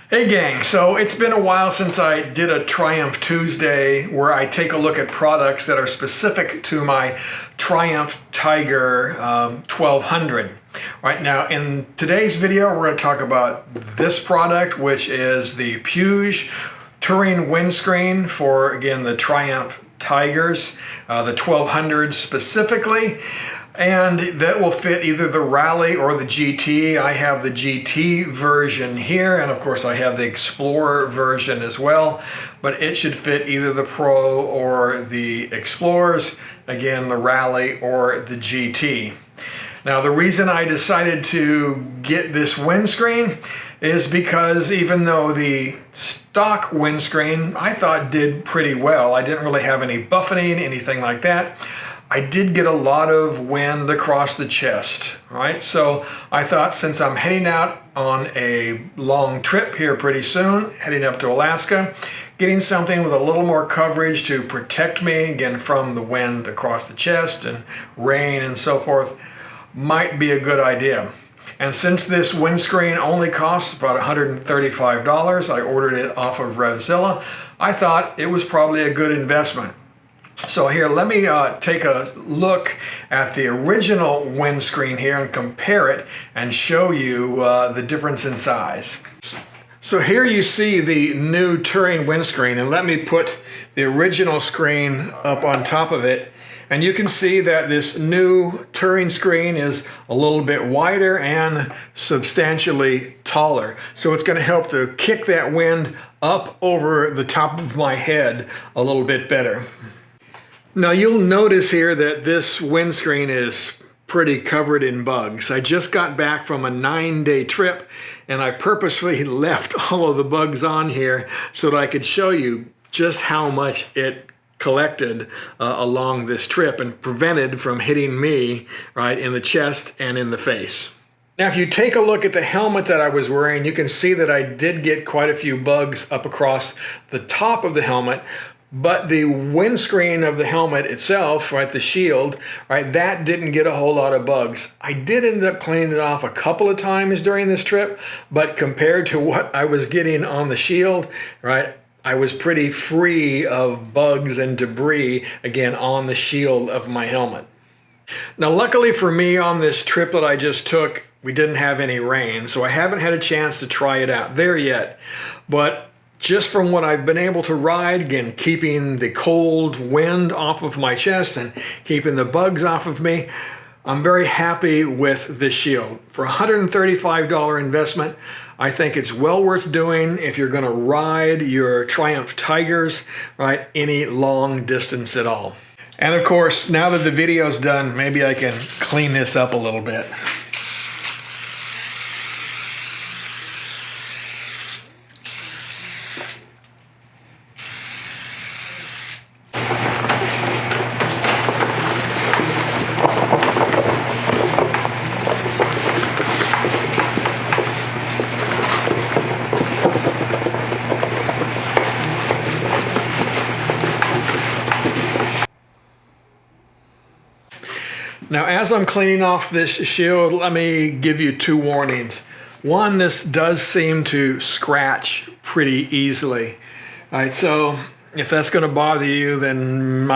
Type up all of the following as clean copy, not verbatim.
Hey gang, so it's been a while since I did a Triumph Tuesday where I take a look at products that are specific to my Triumph Tiger 1200. Right now, in today's video, we're going to talk about this product, which is the Puig Touring Windscreen for, again, the Triumph Tigers, the 1200s specifically. And that will fit either the Rally or the GT. I have the GT version here, and of course I have the Explorer version as well, but it should fit either the Pro or the Explorers, again the Rally or the GT. Now the reason I decided to get this windscreen is because even though the stock windscreen I thought did pretty well, I didn't really have any buffeting, anything like that, I did get a lot of wind across the chest, right? So I thought, since I'm heading out on a long trip here pretty soon, heading up to Alaska, getting something with a little more coverage to protect me, again, from the wind across the chest and rain and so forth might be a good idea. And since this windscreen only costs about $135, I ordered it off of Revzilla, I thought it was probably a good investment. So here, let me take a look at the original windscreen here and compare it and show you the difference in size. So here you see the new Touring windscreen, and let me put the original screen up on top of it. And you can see that this new Touring screen is a little bit wider and substantially taller. So it's going to help to kick that wind up over the top of my head a little bit better. Now you'll notice here that this windscreen is pretty covered in bugs. I just got back from a 9-day trip and I purposely left all of the bugs on here so that I could show you just how much it collected along this trip and prevented from hitting me right in the chest and in the face. Now if you take a look at the helmet that I was wearing, you can see that I did get quite a few bugs up across the top of the helmet. But the windscreen of the helmet itself, right, the shield, right, that didn't get a whole lot of bugs. I did end up cleaning it off a couple of times during this trip, but compared to what I was getting on the shield, right, I was pretty free of bugs and debris, again, on the shield of my helmet. Now, luckily for me, on this trip that I just took, we didn't have any rain, so I haven't had a chance to try it out there yet. But just from what I've been able to ride, again, keeping the cold wind off of my chest and keeping the bugs off of me, I'm very happy with this shield. For a $135 investment, I think it's well worth doing if you're going to ride your Triumph Tigers, right, any long distance at all. And of course, now that the video's done, maybe I can clean this up a little bit. Now, as I'm cleaning off this shield, let me give you two warnings. One, this does seem to scratch pretty easily. All right, so if that's going to bother you, then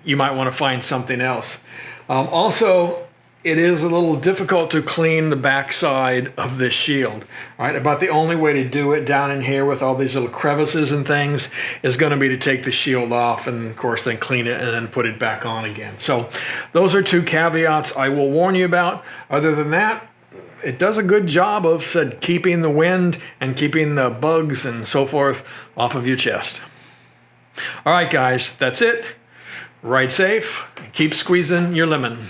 you might want to find something else. Also, it is a little difficult to clean the backside of this shield. Right, about the only way to do it down in here with all these little crevices and things is going to be to take the shield off and, of course, then clean it and then put it back on again. So those are two caveats I will warn you about. Other than that, it does a good job of keeping the wind and keeping the bugs and so forth off of your chest. All right, guys, that's it. Ride safe. Keep squeezing your lemon.